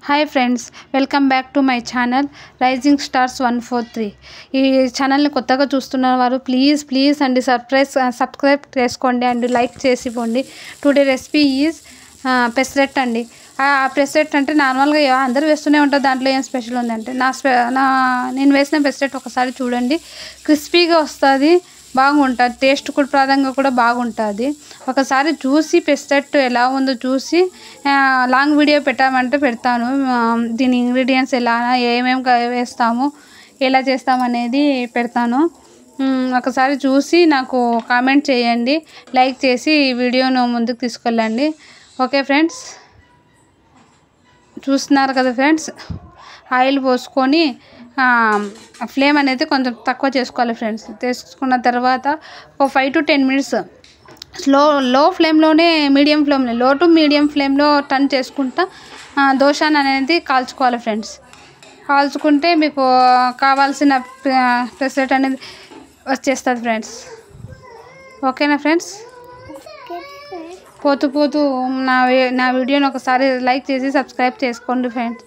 Hi friends, welcome back to my channel rising stars 143. ఈ ఛానల్ని కొత్తగా చూస్తున్న వారు ప్లీజ్ అండి సబ్స్క్రైబ్ చేసుకోండి అండ్ లైక్ చేసి ఇవ్వండి. టుడే రెసిపీ ఈజ్ పెసరెట్ అండి. ఆ పెసరెట్ అంటే నార్మల్గా అందరూ వేస్తూనే ఉంటారు, దాంట్లో ఏం స్పెషల్ ఉందంటే నేను వేసిన పెసరెట్ ఒకసారి చూడండి. క్రిస్పీగా వస్తుంది, బాగుంటుంది, టేస్ట్ కూడా ప్రదంగా కూడా బాగుంటుంది. ఒకసారి చూసి పెసరెట్ ఎలా ఉందో చూసి లాంగ్ వీడియో పెట్టామంటే పెడతాను. దీని ఇంగ్రీడియంట్స్ ఎలా ఏమేమి వేస్తాము ఎలా చేస్తామనేది పెడతాను. ఒకసారి చూసి నాకు కామెంట్ చేయండి, లైక్ చేసి ఈ వీడియోను ముందుకు తీసుకెళ్ళండి. ఓకే ఫ్రెండ్స్, చూస్తున్నారు కదా ఫ్రెండ్స్. ఆయిల్ పోసుకొని ఫ్లేమ్ అనేది కొంచెం తక్కువ చేసుకోవాలి ఫ్రెండ్స్. తీసుకున్న తర్వాత ఒక 5 to 10 minutes లో ఫ్లేమ్లోనే లో టు మీడియం ఫ్లేమ్లో టర్న్ చేసుకుంటా దోశాన్ని అనేది కాల్చుకోవాలి ఫ్రెండ్స్. కాల్చుకుంటే మీకు కావాల్సిన పెసరెట్ అనేది వచ్చేస్తుంది ఫ్రెండ్స్. ఓకేనా ఫ్రెండ్స్? పోతూ నా వీడియోని ఒకసారి లైక్ చేసి సబ్స్క్రైబ్ చేసుకోండి ఫ్రెండ్స్.